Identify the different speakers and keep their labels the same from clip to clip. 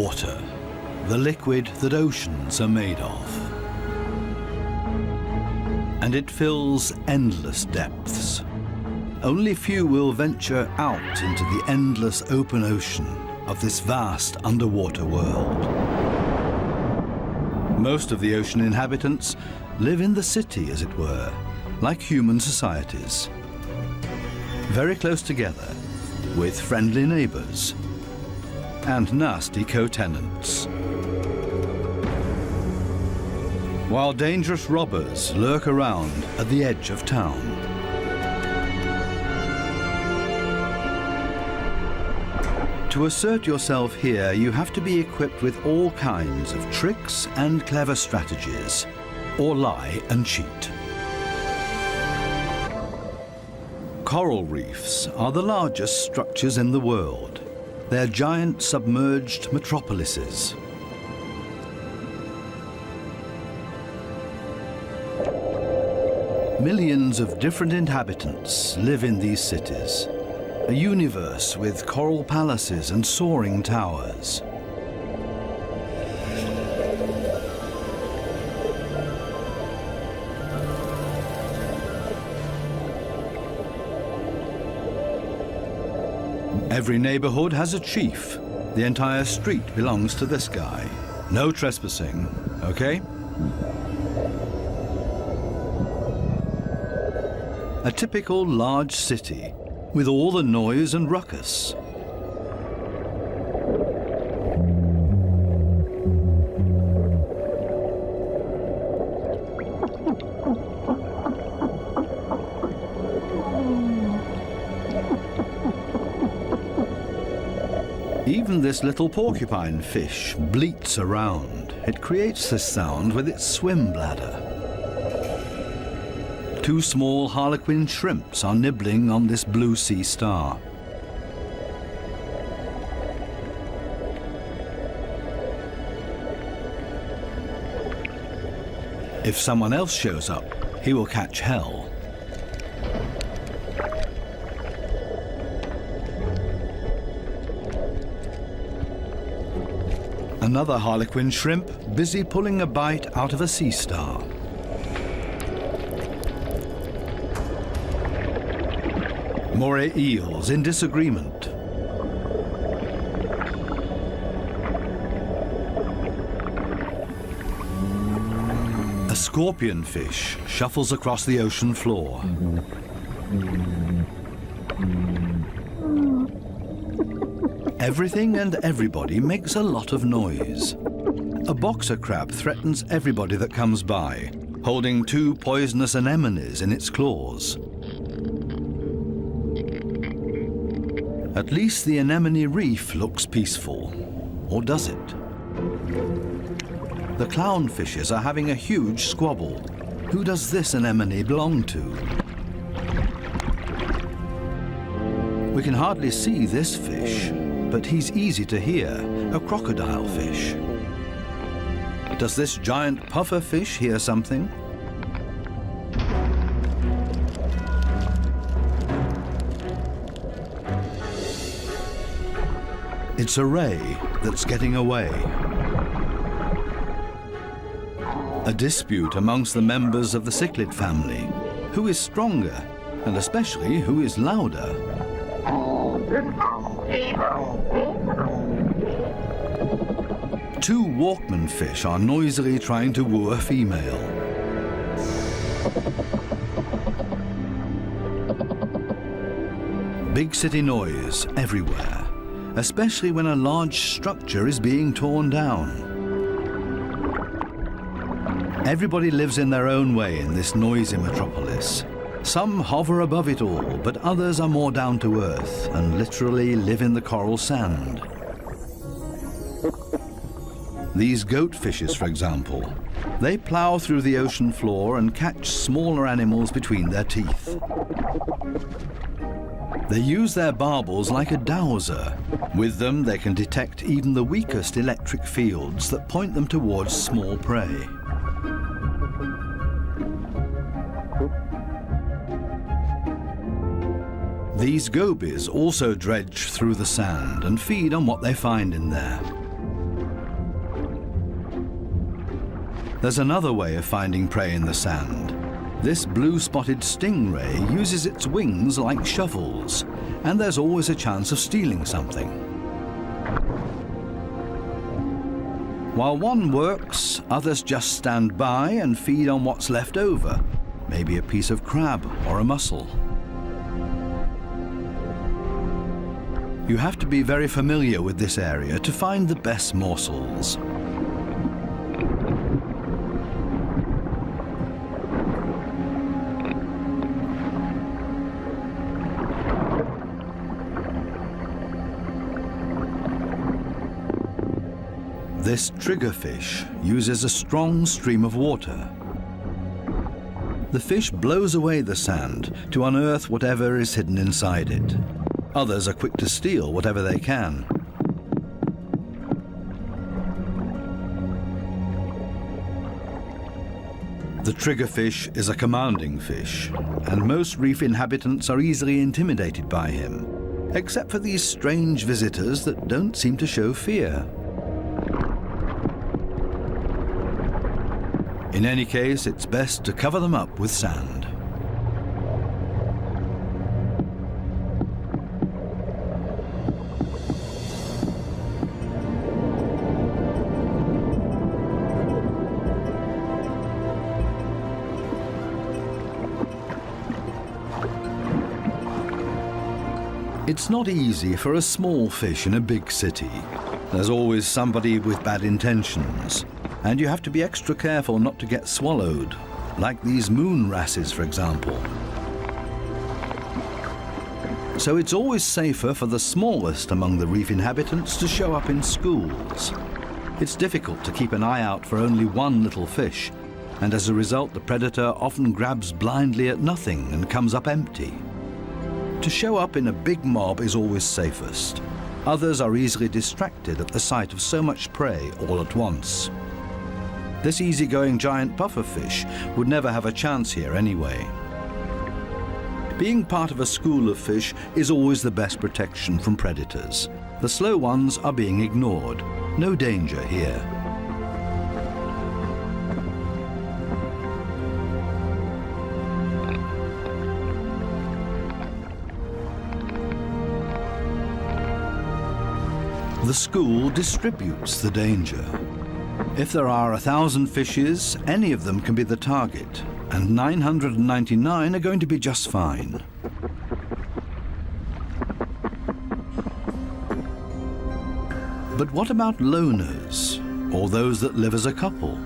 Speaker 1: Water, the liquid that oceans are made of. And it fills endless depths. Only few will venture out into the endless open ocean of this vast underwater world. Most of the ocean inhabitants live in the city, as it were, like human societies. Very close together, with friendly neighbors and nasty co-tenants. While dangerous robbers lurk around at the edge of town. To assert yourself here, you have to be equipped with all kinds of tricks and clever strategies, or lie and cheat. Coral reefs are the largest structures in the world. They're giant submerged metropolises. Millions of different inhabitants live in these cities. A universe with coral palaces and soaring towers. Every neighborhood has a chief. The entire street belongs to this guy. No trespassing, okay? A typical large city with all the noise and ruckus. Even this little porcupine fish bleats around. It creates this sound with its swim bladder. Two small harlequin shrimps are nibbling on this blue sea star. If someone else shows up, he will catch hell. Another harlequin shrimp busy pulling a bite out of a sea star. Moray eels in disagreement. A scorpion fish shuffles across the ocean floor. Everything and everybody makes a lot of noise. A boxer crab threatens everybody that comes by, holding two poisonous anemones in its claws. At least the anemone reef looks peaceful. Or does it? The clownfishes are having a huge squabble. Who does this anemone belong to? We can hardly see this fish, but he's easy to hear, a crocodile fish. Does this giant puffer fish hear something? It's a ray that's getting away. A dispute amongst the members of the cichlid family. Who is stronger, and especially who is louder? Two Walkman fish are noisily trying to woo a female. Big city noise everywhere, especially when a large structure is being torn down. Everybody lives in their own way in this noisy metropolis. Some hover above it all, but others are more down to earth and literally live in the coral sand. These goatfishes, for example, they plow through the ocean floor and catch smaller animals between their teeth. They use their barbels like a dowser. With them, they can detect even the weakest electric fields that point them towards small prey. These gobies also dredge through the sand and feed on what they find in there. There's another way of finding prey in the sand. This blue-spotted stingray uses its wings like shovels, and there's always a chance of stealing something. While one works, others just stand by and feed on what's left over, maybe a piece of crab or a mussel. You have to be very familiar with this area to find the best morsels. This triggerfish uses a strong stream of water. The fish blows away the sand to unearth whatever is hidden inside it. Others are quick to steal whatever they can. The triggerfish is a commanding fish, and most reef inhabitants are easily intimidated by him, except for these strange visitors that don't seem to show fear. In any case, it's best to cover them up with sand. It's not easy for a small fish in a big city. There's always somebody with bad intentions. And you have to be extra careful not to get swallowed, like these moon wrasses, for example. So it's always safer for the smallest among the reef inhabitants to show up in schools. It's difficult to keep an eye out for only one little fish, and as a result the predator often grabs blindly at nothing and comes up empty. To show up in a big mob is always safest. Others are easily distracted at the sight of so much prey all at once. This easygoing giant pufferfish would never have a chance here anyway. Being part of a school of fish is always the best protection from predators. The slow ones are being ignored. No danger here. The school distributes the danger. If there are 1,000 fishes, any of them can be the target, and 999 are going to be just fine. But what about loners, or those that live as a couple?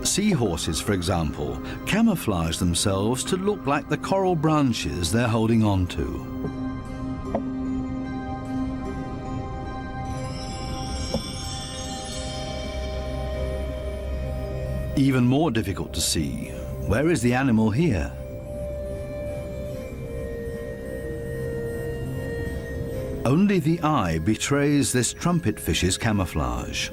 Speaker 1: Seahorses, for example, camouflage themselves to look like the coral branches they're holding on to. Even more difficult to see. Where is the animal here? Only the eye betrays this trumpetfish's camouflage.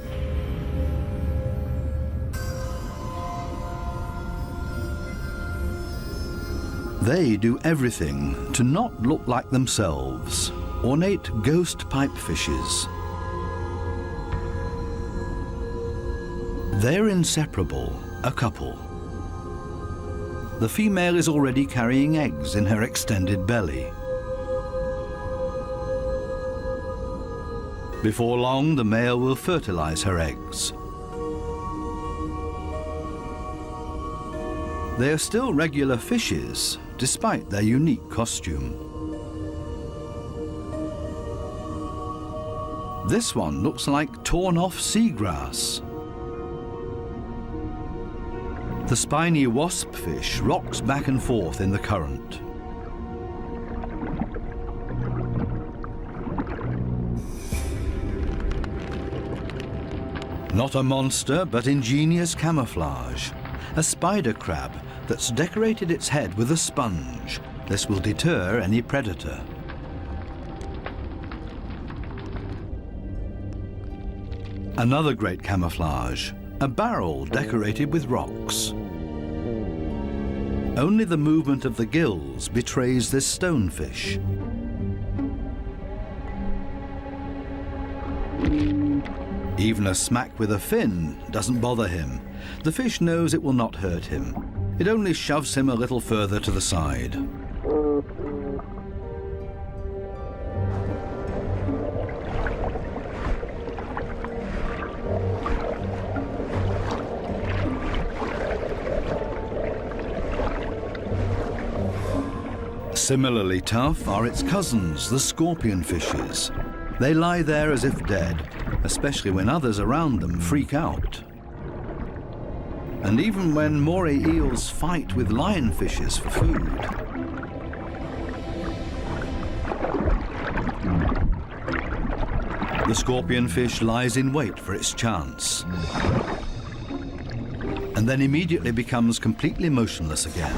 Speaker 1: They do everything to not look like themselves. Ornate ghost pipefishes. They're inseparable, a couple. The female is already carrying eggs in her extended belly. Before long, the male will fertilize her eggs. They are still regular fishes, despite their unique costume. This one looks like torn-off seagrass. The spiny waspfish rocks back and forth in the current. Not a monster, but ingenious camouflage. A spider crab that's decorated its head with a sponge. This will deter any predator. Another great camouflage, a barrel decorated with rocks. Only the movement of the gills betrays this stonefish. Even a smack with a fin doesn't bother him. The fish knows it will not hurt him. It only shoves him a little further to the side. Similarly tough are its cousins, the scorpion fishes. They lie there as if dead, especially when others around them freak out. And even when moray eels fight with lionfishes for food. The scorpionfish lies in wait for its chance, and then immediately becomes completely motionless again.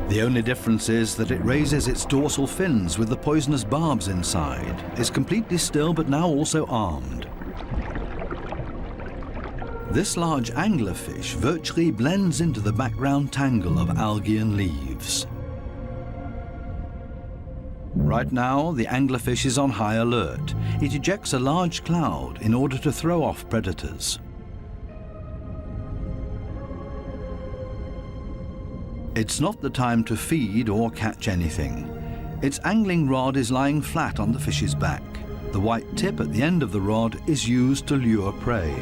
Speaker 1: The only difference is that it raises its dorsal fins with the poisonous barbs inside, is completely still but now also armed. This large anglerfish virtually blends into the background tangle of algae and leaves. Right now, the anglerfish is on high alert. It ejects a large cloud in order to throw off predators. It's not the time to feed or catch anything. Its angling rod is lying flat on the fish's back. The white tip at the end of the rod is used to lure prey.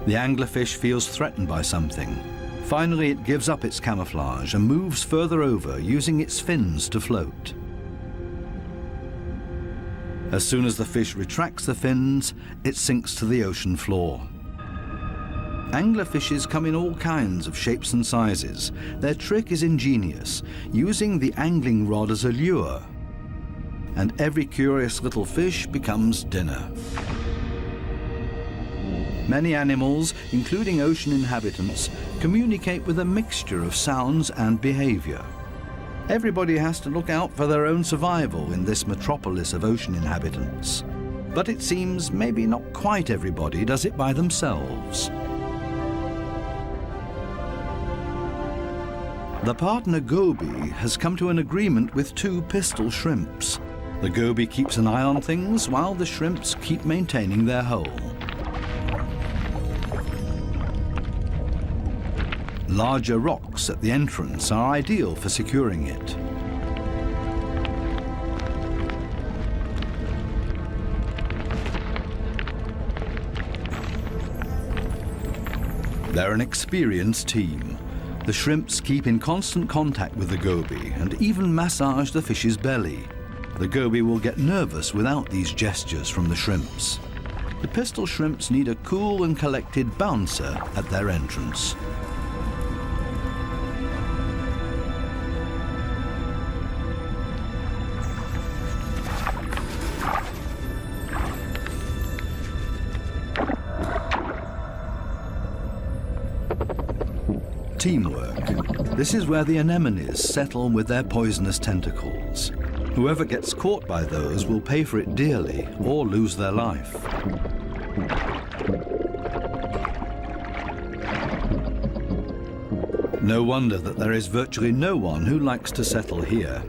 Speaker 1: The anglerfish feels threatened by something. Finally, it gives up its camouflage and moves further over, using its fins to float. As soon as the fish retracts the fins, it sinks to the ocean floor. Anglerfishes come in all kinds of shapes and sizes. Their trick is ingenious, using the angling rod as a lure. And every curious little fish becomes dinner. Many animals, including ocean inhabitants, communicate with a mixture of sounds and behavior. Everybody has to look out for their own survival in this metropolis of ocean inhabitants. But it seems maybe not quite everybody does it by themselves. The partner goby has come to an agreement with two pistol shrimps. The goby keeps an eye on things while the shrimps keep maintaining their hole. Larger rocks at the entrance are ideal for securing it. They're an experienced team. The shrimps keep in constant contact with the goby and even massage the fish's belly. The goby will get nervous without these gestures from the shrimps. The pistol shrimps need a cool and collected bouncer at their entrance. Teamwork. This is where the anemones settle with their poisonous tentacles. Whoever gets caught by those will pay for it dearly or lose their life. No wonder that there is virtually no one who likes to settle here.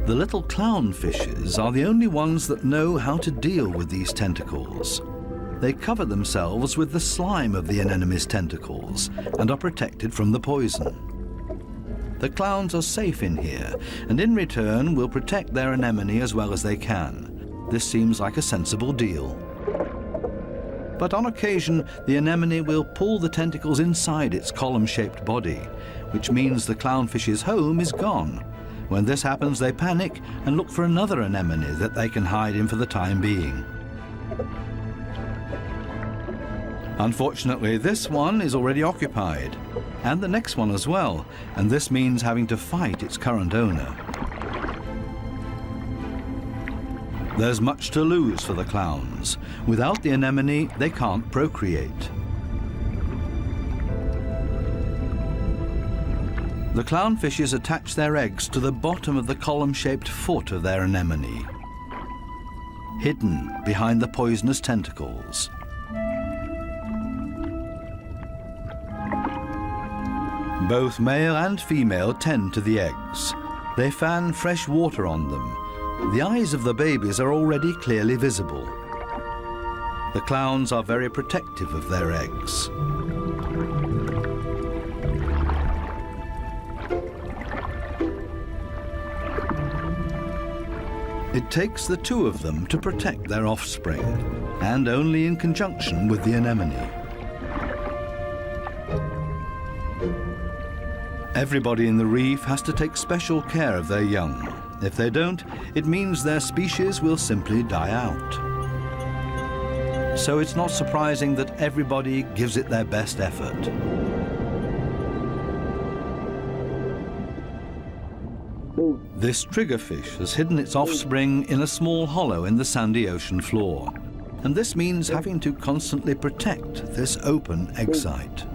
Speaker 1: The little clownfishes are the only ones that know how to deal with these tentacles. They cover themselves with the slime of the anemone's tentacles and are protected from the poison. The clowns are safe in here, and in return will protect their anemone as well as they can. This seems like a sensible deal. But on occasion, the anemone will pull the tentacles inside its column-shaped body, which means the clownfish's home is gone. When this happens, they panic and look for another anemone that they can hide in for the time being. Unfortunately, this one is already occupied, and the next one as well, and this means having to fight its current owner. There's much to lose for the clowns. Without the anemone, they can't procreate. The clownfishes attach their eggs to the bottom of the column-shaped foot of their anemone, hidden behind the poisonous tentacles. Both male and female tend to the eggs. They fan fresh water on them. The eyes of the babies are already clearly visible. The clowns are very protective of their eggs. It takes the two of them to protect their offspring, and only in conjunction with the anemone. Everybody in the reef has to take special care of their young. If they don't, it means their species will simply die out. So it's not surprising that everybody gives it their best effort. This triggerfish has hidden its offspring in a small hollow in the sandy ocean floor. And this means having to constantly protect this open egg site.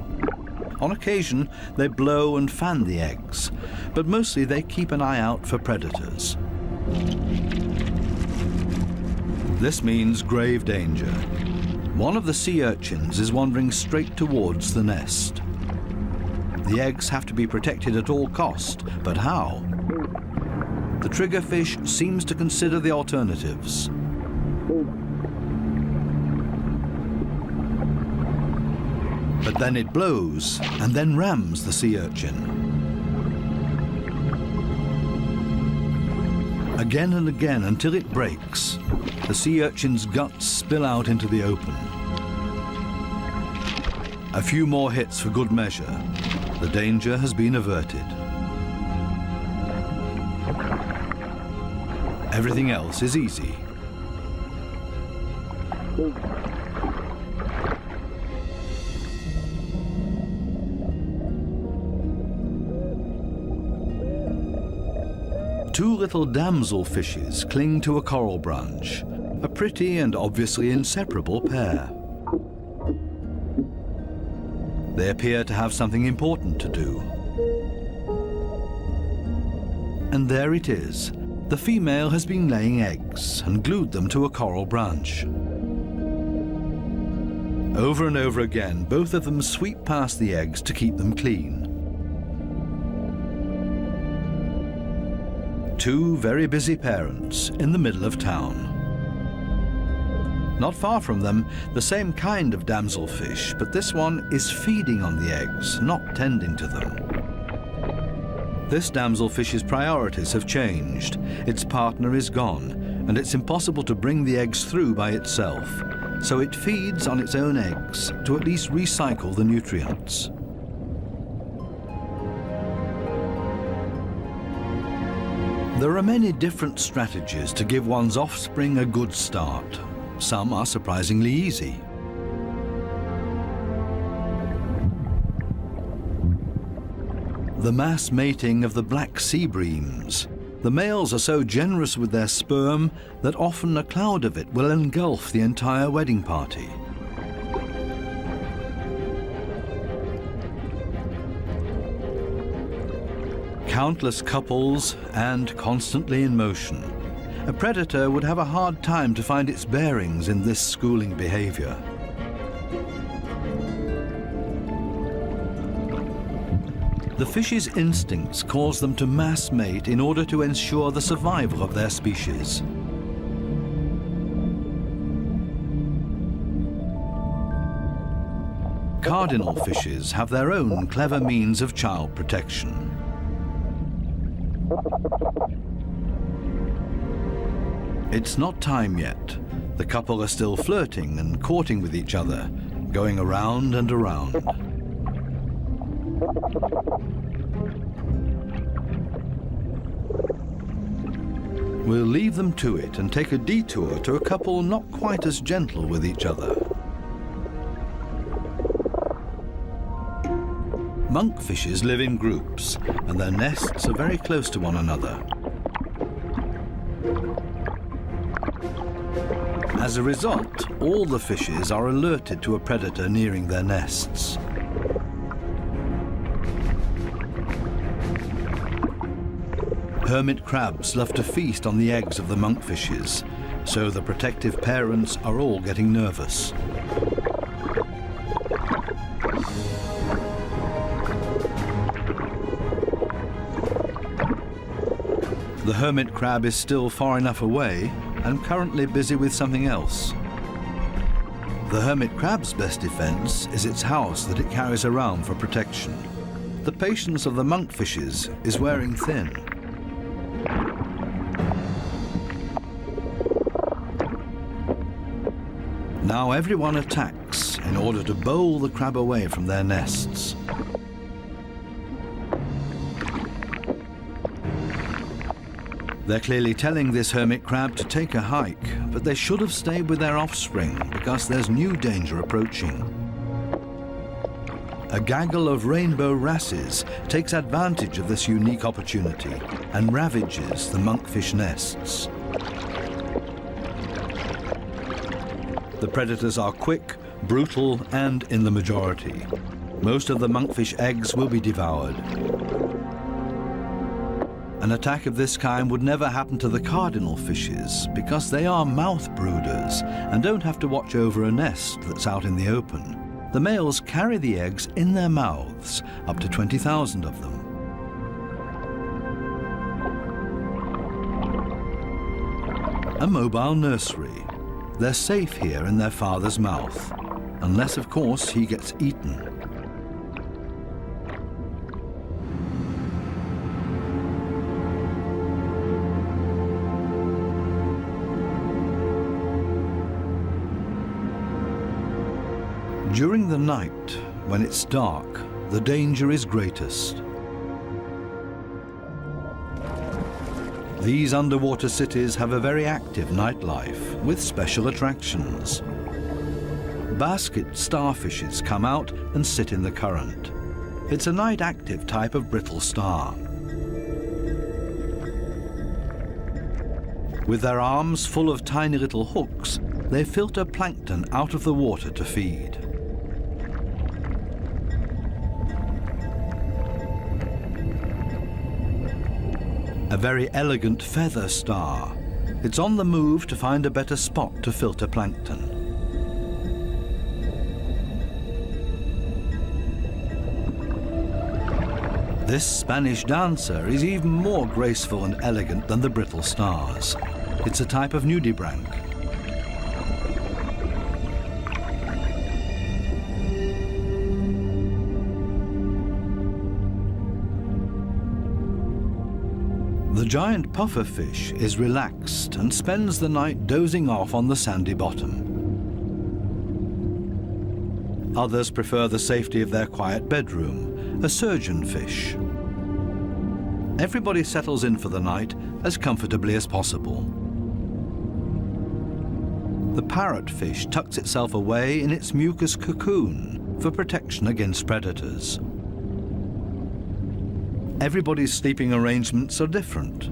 Speaker 1: On occasion, they blow and fan the eggs, but mostly they keep an eye out for predators. This means grave danger. One of the sea urchins is wandering straight towards the nest. The eggs have to be protected at all cost, but how? The triggerfish seems to consider the alternatives. But then it blows and then rams the sea urchin. Again and again until it breaks, the sea urchin's guts spill out into the open. A few more hits for good measure. The danger has been averted. Everything else is easy. Two little damselfishes cling to a coral branch, a pretty and obviously inseparable pair. They appear to have something important to do. And there it is. The female has been laying eggs and glued them to a coral branch. Over and over again, both of them sweep past the eggs to keep them clean. Two very busy parents in the middle of town. Not far from them, the same kind of damselfish, but this one is feeding on the eggs, not tending to them. This damselfish's priorities have changed. Its partner is gone, and it's impossible to bring the eggs through by itself. So it feeds on its own eggs to at least recycle the nutrients. There are many different strategies to give one's offspring a good start. Some are surprisingly easy. The mass mating of the black sea breams. The males are so generous with their sperm that often a cloud of it will engulf the entire wedding party. Countless couples and constantly in motion. A predator would have a hard time to find its bearings in this schooling behavior. The fish's instincts cause them to mass mate in order to ensure the survival of their species. Cardinal fishes have their own clever means of child protection. It's not time yet. The couple are still flirting and courting with each other, going around and around. We'll leave them to it and take a detour to a couple not quite as gentle with each other. Monkfishes live in groups, and their nests are very close to one another. As a result, all the fishes are alerted to a predator nearing their nests. Hermit crabs love to feast on the eggs of the monkfishes, so the protective parents are all getting nervous. The hermit crab is still far enough away and currently busy with something else. The hermit crab's best defense is its house that it carries around for protection. The patience of the monkfishes is wearing thin. Now everyone attacks in order to bowl the crab away from their nests. They're clearly telling this hermit crab to take a hike, but they should have stayed with their offspring because there's new danger approaching. A gaggle of rainbow wrasses takes advantage of this unique opportunity and ravages the monkfish nests. The predators are quick, brutal, and in the majority. Most of the monkfish eggs will be devoured. An attack of this kind would never happen to the cardinal fishes because they are mouth brooders and don't have to watch over a nest that's out in the open. The males carry the eggs in their mouths, up to 20,000 of them. A mobile nursery. They're safe here in their father's mouth, unless, of course, he gets eaten. During the night, when it's dark, the danger is greatest. These underwater cities have a very active nightlife with special attractions. Basket starfishes come out and sit in the current. It's a night-active type of brittle star. With their arms full of tiny little hooks, they filter plankton out of the water to feed. A very elegant feather star. It's on the move to find a better spot to filter plankton. This Spanish dancer is even more graceful and elegant than the brittle stars. It's a type of nudibranch. The giant pufferfish is relaxed and spends the night dozing off on the sandy bottom. Others prefer the safety of their quiet bedroom, a surgeonfish. Everybody settles in for the night as comfortably as possible. The parrotfish tucks itself away in its mucus cocoon for protection against predators. Everybody's sleeping arrangements are different.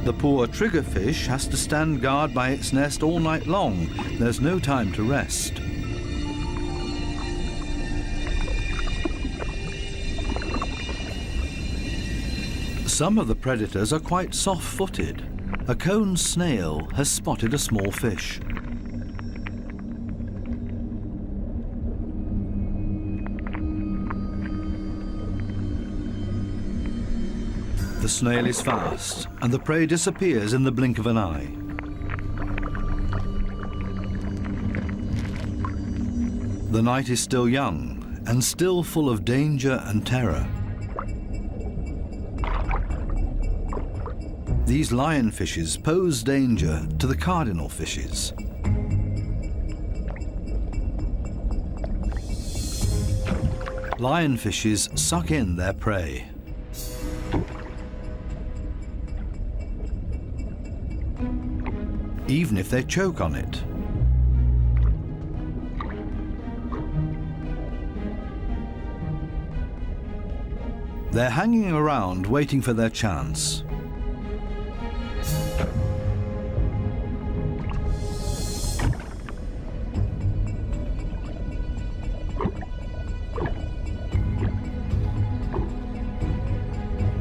Speaker 1: The poor triggerfish has to stand guard by its nest all night long. There's no time to rest. Some of the predators are quite soft-footed. A cone snail has spotted a small fish. The snail is fast, and the prey disappears in the blink of an eye. The night is still young, and still full of danger and terror. These lionfishes pose danger to the cardinal fishes. Lionfishes suck in their prey. Even if they choke on it. They're hanging around waiting for their chance.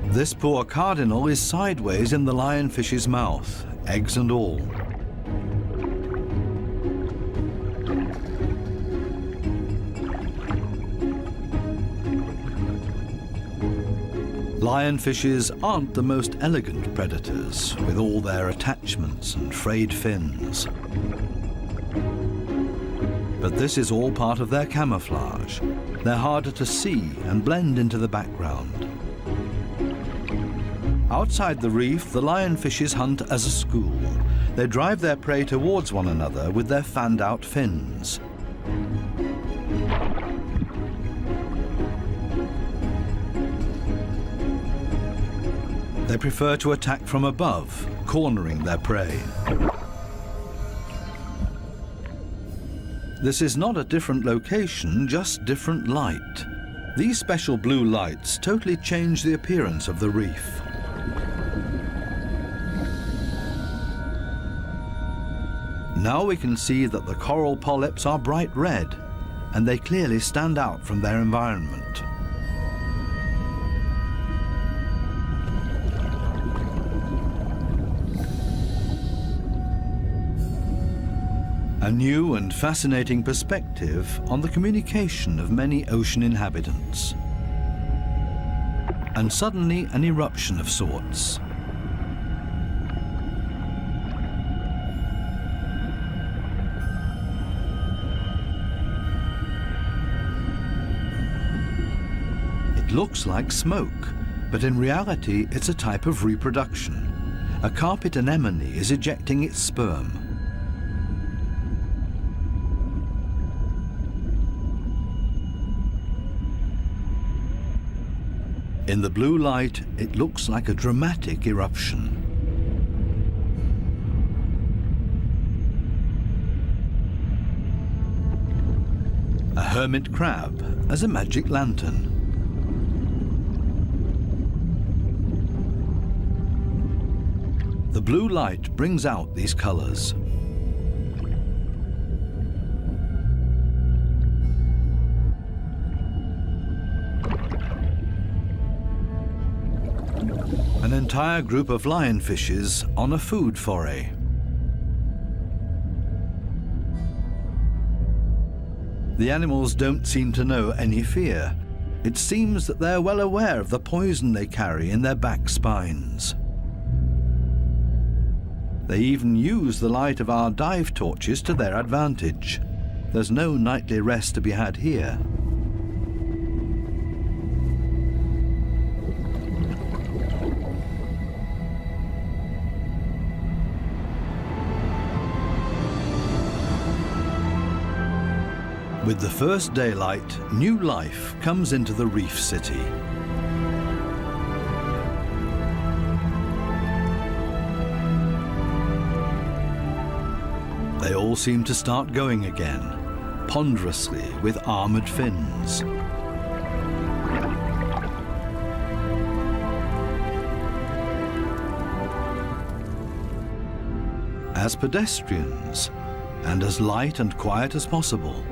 Speaker 1: This poor cardinal is sideways in the lionfish's mouth, eggs and all. Lionfishes aren't the most elegant predators, with all their attachments and frayed fins. But this is all part of their camouflage. They're harder to see and blend into the background. Outside the reef, the lionfishes hunt as a school. They drive their prey towards one another with their fanned-out fins. They prefer to attack from above, cornering their prey. This is not a different location, just different light. These special blue lights totally change the appearance of the reef. Now we can see that the coral polyps are bright red, and they clearly stand out from their environment. A new and fascinating perspective on the communication of many ocean inhabitants. And suddenly an eruption of sorts. It looks like smoke, but in reality it's a type of reproduction. A carpet anemone is ejecting its sperm. In the blue light, it looks like a dramatic eruption. A hermit crab as a magic lantern. The blue light brings out these colors. An entire group of lionfishes on a food foray. The animals don't seem to know any fear. It seems that they're well aware of the poison they carry in their back spines. They even use the light of our dive torches to their advantage. There's no nightly rest to be had here. With the first daylight, new life comes into the reef city. They all seem to start going again, ponderously with armored fins. As pedestrians, and as light and quiet as possible.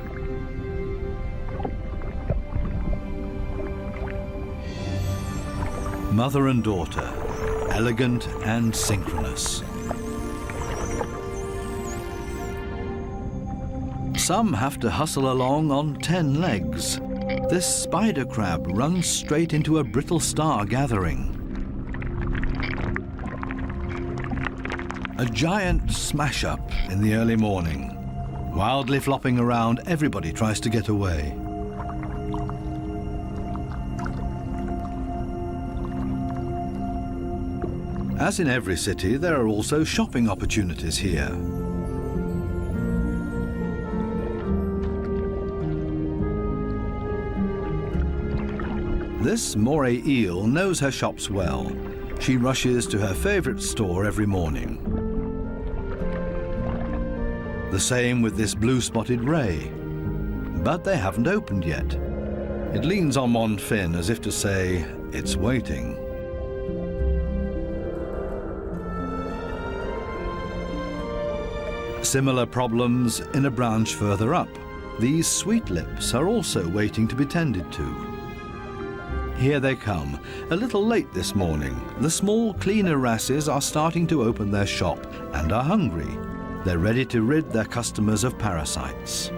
Speaker 1: Mother and daughter, elegant and synchronous. Some have to hustle along on 10 legs. This spider crab runs straight into a brittle star gathering. A giant smash-up in the early morning. Wildly flopping around, everybody tries to get away. As in every city, there are also shopping opportunities here. This moray eel knows her shops well. She rushes to her favorite store every morning. The same with this blue-spotted ray. But they haven't opened yet. It leans on one fin as if to say, it's waiting. Similar problems in a branch further up. These sweet lips are also waiting to be tended to. Here they come, a little late this morning. The small, cleaner wrasses are starting to open their shop and are hungry. They're ready to rid their customers of parasites.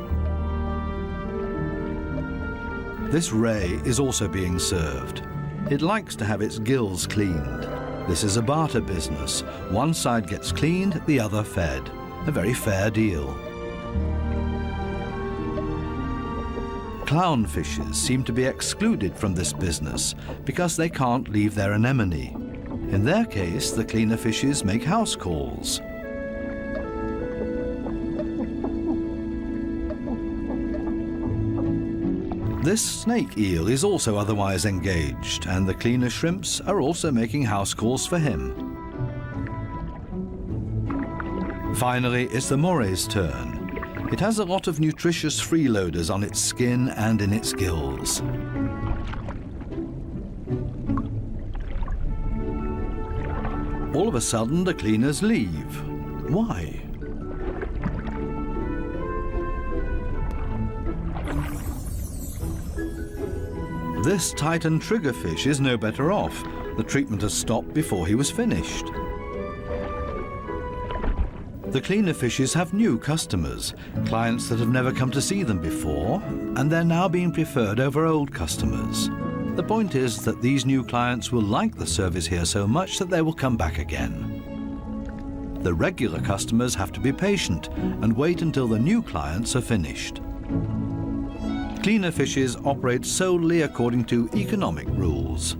Speaker 1: This ray is also being served. It likes to have its gills cleaned. This is a barter business. One side gets cleaned, the other fed. A very fair deal. Clownfishes seem to be excluded from this business because they can't leave their anemone. In their case, the cleaner fishes make house calls. This snake eel is also otherwise engaged, and the cleaner shrimps are also making house calls for him. Finally, it's the moray's turn. It has a lot of nutritious freeloaders on its skin and in its gills. All of a sudden, the cleaners leave. Why? This Titan triggerfish is no better off. The treatment has stopped before he was finished. The cleaner fishes have new customers, clients that have never come to see them before, and they're now being preferred over old customers. The point is that these new clients will like the service here so much that they will come back again. The regular customers have to be patient and wait until the new clients are finished. Cleaner fishes operate solely according to economic rules.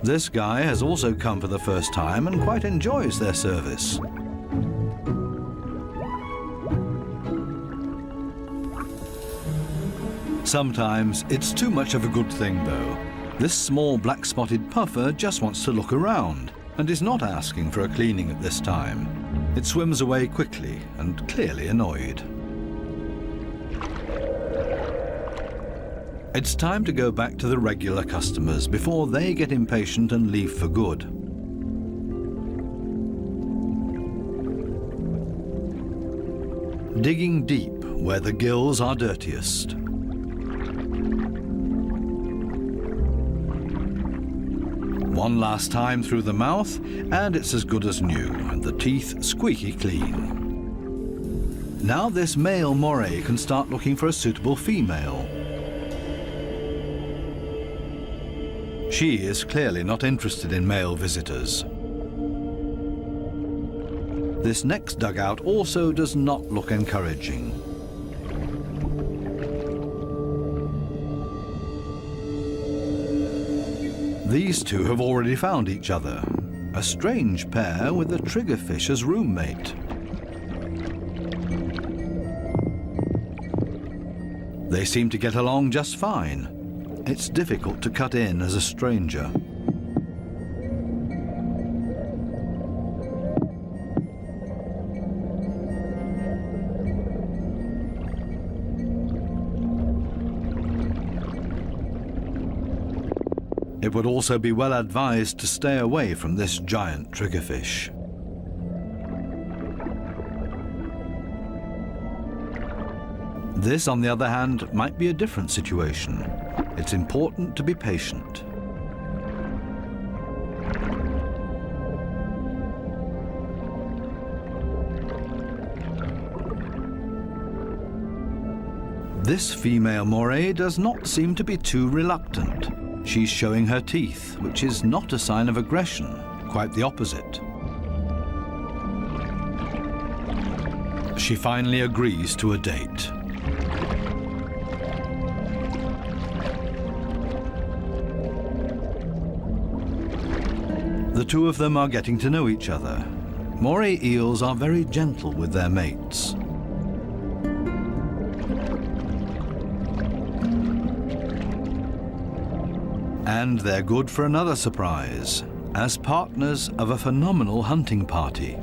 Speaker 1: This guy has also come for the first time and quite enjoys their service. Sometimes it's too much of a good thing, though. This small black-spotted puffer just wants to look around and is not asking for a cleaning at this time. It swims away quickly and clearly annoyed. It's time to go back to the regular customers before they get impatient and leave for good. Digging deep where the gills are dirtiest. One last time through the mouth, and it's as good as new, and the teeth squeaky clean. Now this male moray can start looking for a suitable female. She is clearly not interested in male visitors. This next dugout also does not look encouraging. These two have already found each other. A strange pair with a triggerfish as roommate. They seem to get along just fine. It's difficult to cut in as a stranger. It would also be well advised to stay away from this giant triggerfish. This, on the other hand, might be a different situation. It's important to be patient. This female moray does not seem to be too reluctant. She's showing her teeth, which is not a sign of aggression, quite the opposite. She finally agrees to a date. The two of them are getting to know each other. Moray eels are very gentle with their mates. And they're good for another surprise, as partners of a phenomenal hunting party.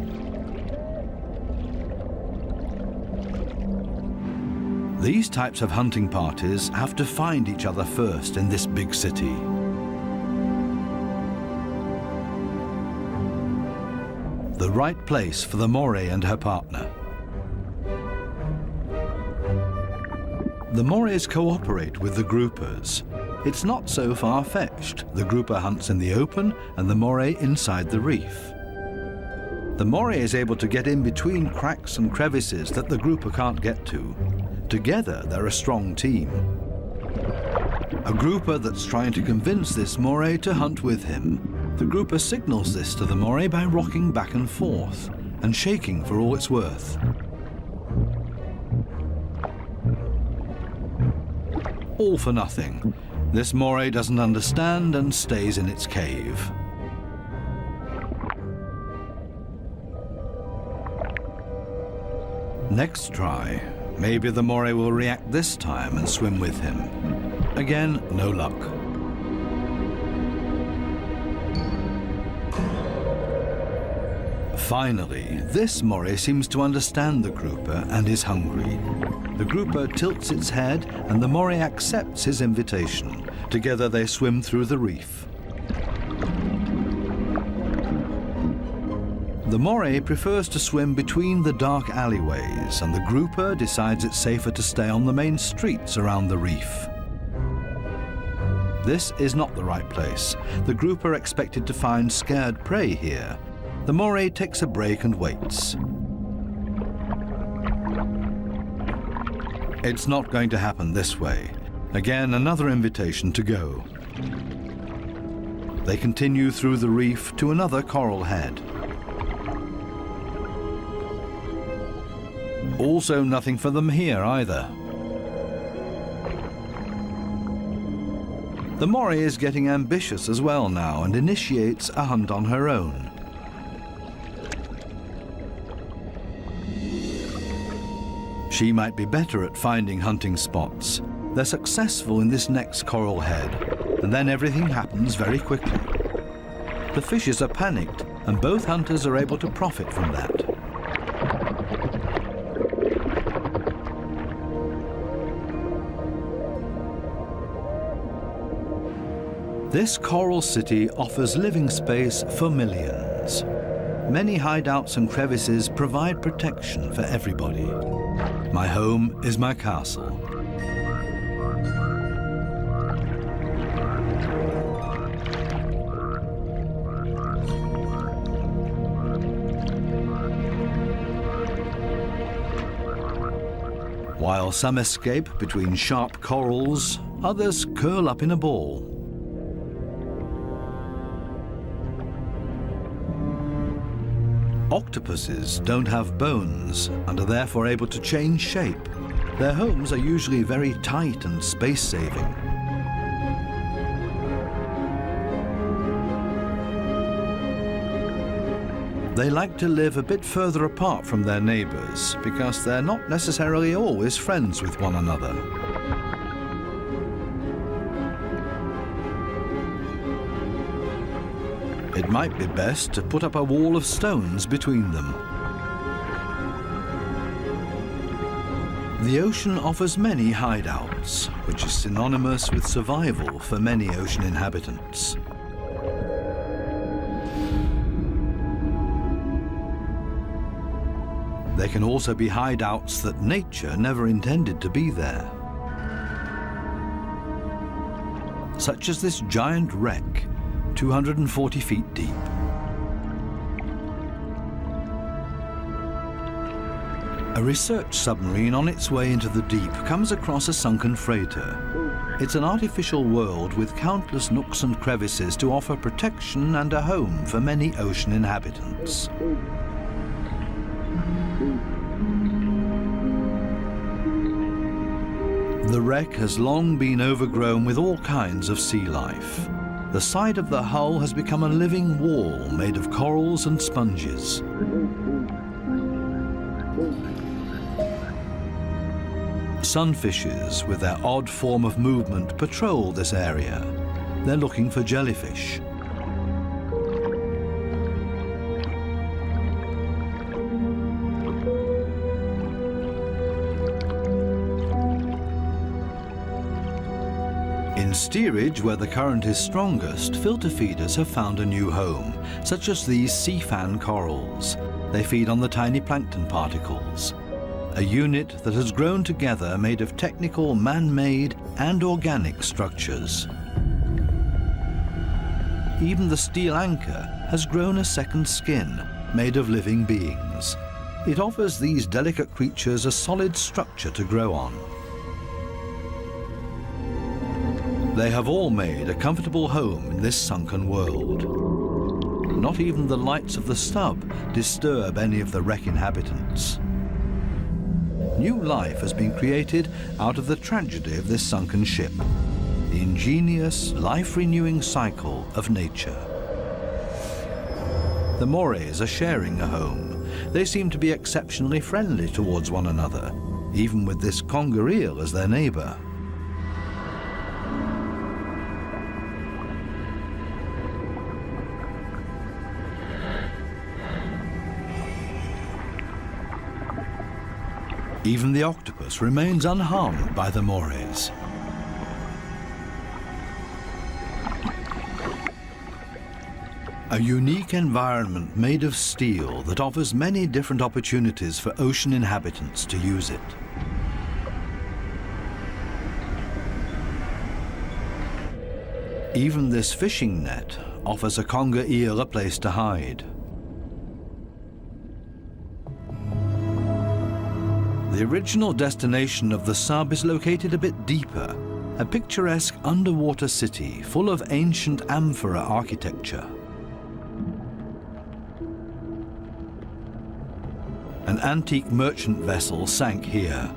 Speaker 1: These types of hunting parties have to find each other first in this big city. The right place for the moray and her partner. The morays cooperate with the groupers. It's not so far-fetched. The grouper hunts in the open and the moray inside the reef. The moray is able to get in between cracks and crevices that the grouper can't get to. Together, they're a strong team. A grouper that's trying to convince this moray to hunt with him. The grouper signals this to the moray by rocking back and forth and shaking for all it's worth. All for nothing. This moray doesn't understand and stays in its cave. Next try. Maybe the moray will react this time and swim with him. Again, no luck. Finally, this moray seems to understand the grouper and is hungry. The grouper tilts its head and the moray accepts his invitation. Together they swim through the reef. The moray prefers to swim between the dark alleyways, and the grouper decides it's safer to stay on the main streets around the reef. This is not the right place. The grouper expected to find scared prey here. The moray takes a break and waits. It's not going to happen this way. Again, another invitation to go. They continue through the reef to another coral head. Also nothing for them here either. The moray is getting ambitious as well now and initiates a hunt on her own. She might be better at finding hunting spots. They're successful in this next coral head, and then everything happens very quickly. The fishes are panicked, and both hunters are able to profit from that. This coral city offers living space for millions. Many hideouts and crevices provide protection for everybody. My home is my castle. While some escape between sharp corals, others curl up in a ball. Octopuses don't have bones and are therefore able to change shape. Their homes are usually very tight and space-saving. They like to live a bit further apart from their neighbors because they're not necessarily always friends with one another. It might be best to put up a wall of stones between them. The ocean offers many hideouts, which is synonymous with survival for many ocean inhabitants. There can also be hideouts that nature never intended to be there, such as this giant wreck, 240 feet deep. A research submarine on its way into the deep comes across a sunken freighter. It's an artificial world with countless nooks and crevices to offer protection and a home for many ocean inhabitants. The wreck has long been overgrown with all kinds of sea life. The side of the hull has become a living wall made of corals and sponges. Sunfishes, with their odd form of movement, patrol this area. They're looking for jellyfish. In steerage, where the current is strongest, filter feeders have found a new home, such as these sea fan corals. They feed on the tiny plankton particles. A unit that has grown together made of technical, man-made and organic structures. Even the steel anchor has grown a second skin made of living beings. It offers these delicate creatures a solid structure to grow on. They have all made a comfortable home in this sunken world. Not even the lights of the stub disturb any of the wreck inhabitants. New life has been created out of the tragedy of this sunken ship, the ingenious, life-renewing cycle of nature. The Morays are sharing a home. They seem to be exceptionally friendly towards one another, even with this conger eel as their neighbour. Even the octopus remains unharmed by the Morays. A unique environment made of steel that offers many different opportunities for ocean inhabitants to use it. Even this fishing net offers a conger eel a place to hide. The original destination of the sub is located a bit deeper, a picturesque underwater city full of ancient amphora architecture. An antique merchant vessel sank here.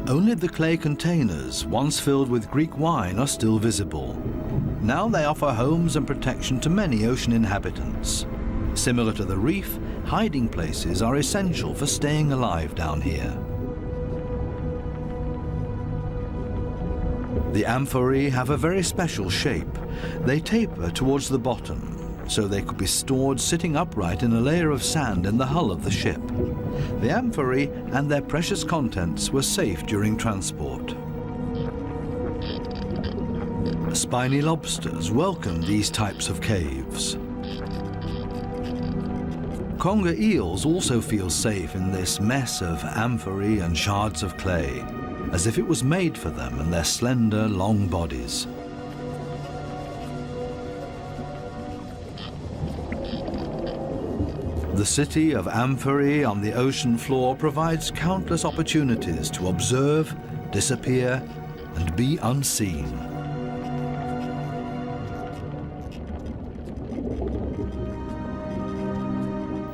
Speaker 1: Only the clay containers, once filled with Greek wine, are still visible. Now they offer homes and protection to many ocean inhabitants. Similar to the reef, hiding places are essential for staying alive down here. The amphorae have a very special shape. They taper towards the bottom, so they could be stored sitting upright in a layer of sand in the hull of the ship. The amphorae and their precious contents were safe during transport. Spiny lobsters welcome these types of caves. Conger eels also feel safe in this mess of amphorae and shards of clay, as if it was made for them and their slender, long bodies. The city of amphorae on the ocean floor provides countless opportunities to observe, disappear, and be unseen.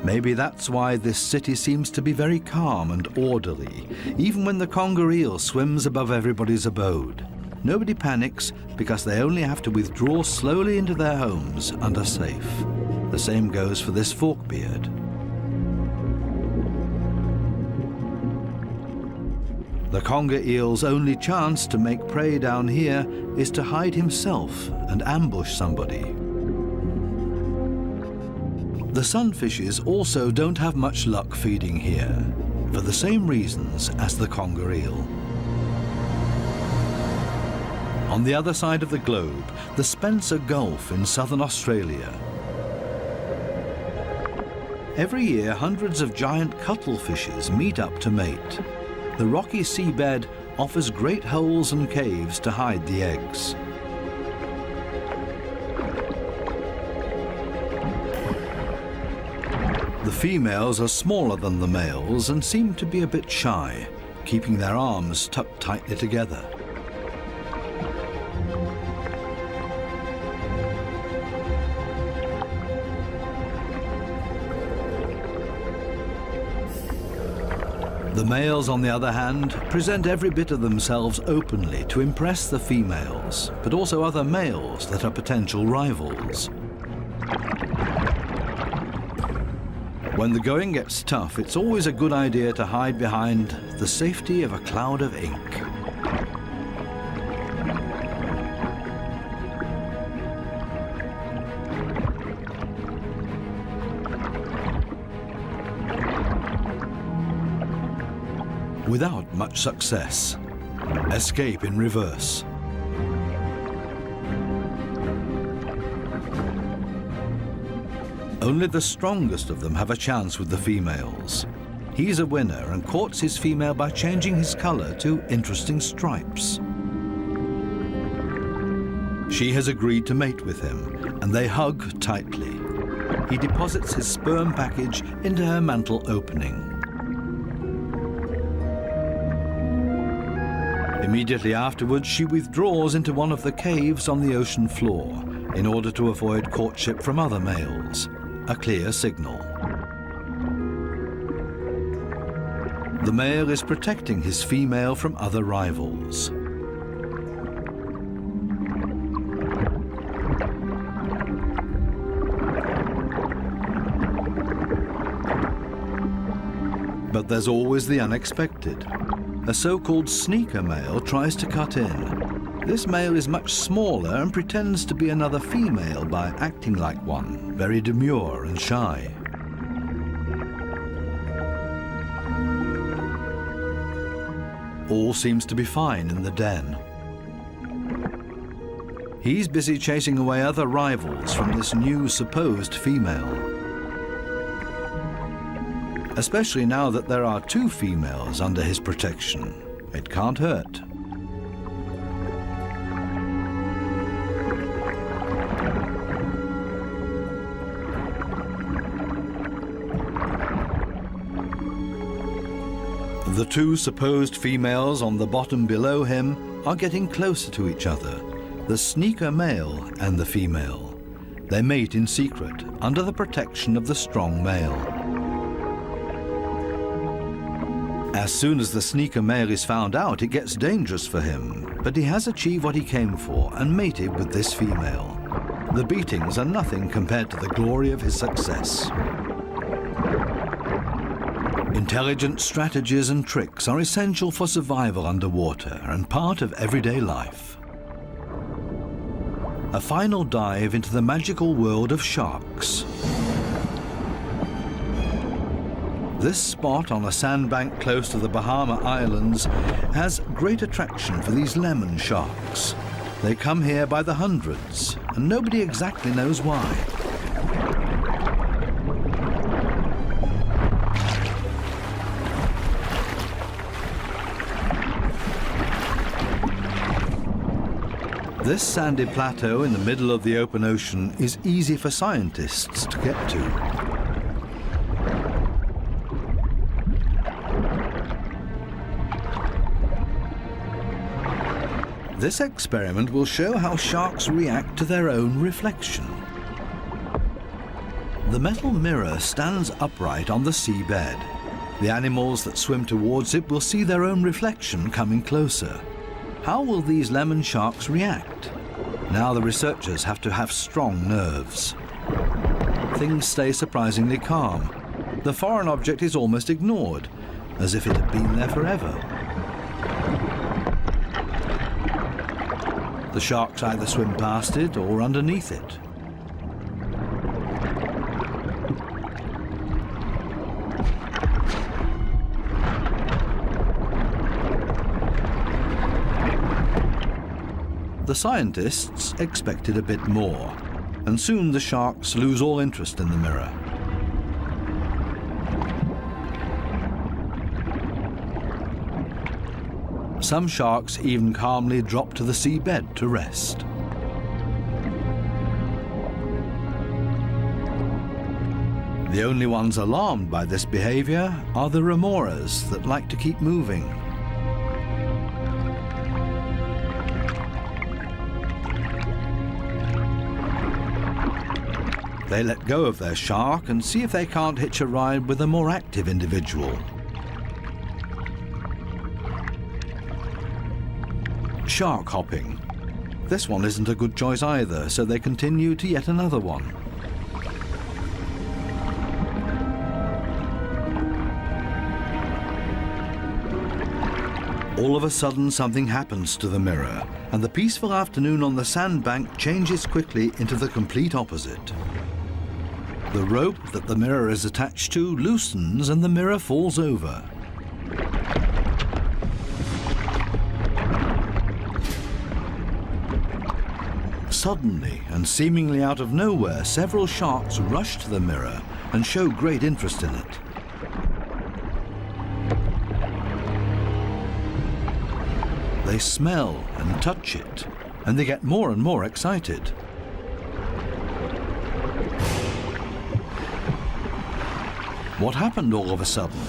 Speaker 1: Maybe that's why this city seems to be very calm and orderly, even when the conger eel swims above everybody's abode. Nobody panics because they only have to withdraw slowly into their homes and are safe. The same goes for this forkbeard. The conger eel's only chance to make prey down here is to hide himself and ambush somebody. The sunfishes also don't have much luck feeding here, for the same reasons as the conger eel. On the other side of the globe, the Spencer Gulf in southern Australia. Every year, hundreds of giant cuttlefishes meet up to mate. The rocky seabed offers great holes and caves to hide the eggs. The females are smaller than the males and seem to be a bit shy, keeping their arms tucked tightly together. The males, on the other hand, present every bit of themselves openly to impress the females, but also other males that are potential rivals. When the going gets tough, it's always a good idea to hide behind the safety of a cloud of ink. Without much success. Escape in reverse. Only the strongest of them have a chance with the females. He's a winner and courts his female by changing his color to interesting stripes. She has agreed to mate with him, and they hug tightly. He deposits his sperm package into her mantle opening. Immediately afterwards, she withdraws into one of the caves on the ocean floor in order to avoid courtship from other males, a clear signal. The male is protecting his female from other rivals. But there's always the unexpected. A so-called sneaker male tries to cut in. This male is much smaller and pretends to be another female by acting like one, very demure and shy. All seems to be fine in the den. He's busy chasing away other rivals from this new supposed female. Especially now that there are 2 females under his protection. It can't hurt. The 2 supposed females on the bottom below him are getting closer to each other, the sneaker male and the female. They mate in secret, under the protection of the strong male. As soon as the sneaker male is found out, it gets dangerous for him, but he has achieved what he came for and mated with this female. The beatings are nothing compared to the glory of his success. Intelligent strategies and tricks are essential for survival underwater and part of everyday life. A final dive into the magical world of sharks. This spot on a sandbank close to the Bahama Islands has great attraction for these lemon sharks. They come here by the hundreds, and nobody exactly knows why. This sandy plateau in the middle of the open ocean is easy for scientists to get to. This experiment will show how sharks react to their own reflection. The metal mirror stands upright on the seabed. The animals that swim towards it will see their own reflection coming closer. How will these lemon sharks react? Now the researchers have to have strong nerves. Things stay surprisingly calm. The foreign object is almost ignored, as if it had been there forever. The sharks either swim past it or underneath it. The scientists expected a bit more, and soon the sharks lose all interest in the mirror. Some sharks even calmly drop to the seabed to rest. The only ones alarmed by this behavior are the remoras that like to keep moving. They let go of their shark and see if they can't hitch a ride with a more active individual. Shark hopping. This one isn't a good choice either, so they continue to yet another one. All of a sudden, something happens to the mirror, and the peaceful afternoon on the sandbank changes quickly into the complete opposite. The rope that the mirror is attached to loosens and the mirror falls over. Suddenly, and seemingly out of nowhere, several sharks rush to the mirror and show great interest in it. They smell and touch it, and they get more and more excited. What happened all of a sudden?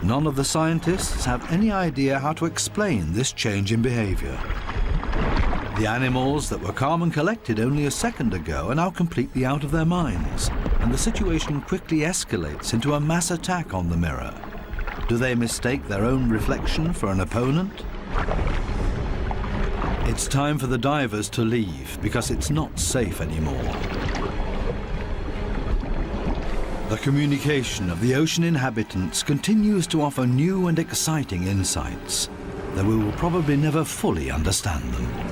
Speaker 1: None of the scientists have any idea how to explain this change in behavior. The animals that were calm and collected only a second ago are now completely out of their minds, and the situation quickly escalates into a mass attack on the mirror. Do they mistake their own reflection for an opponent? It's time for the divers to leave because it's not safe anymore. The communication of the ocean inhabitants continues to offer new and exciting insights, though we will probably never fully understand them.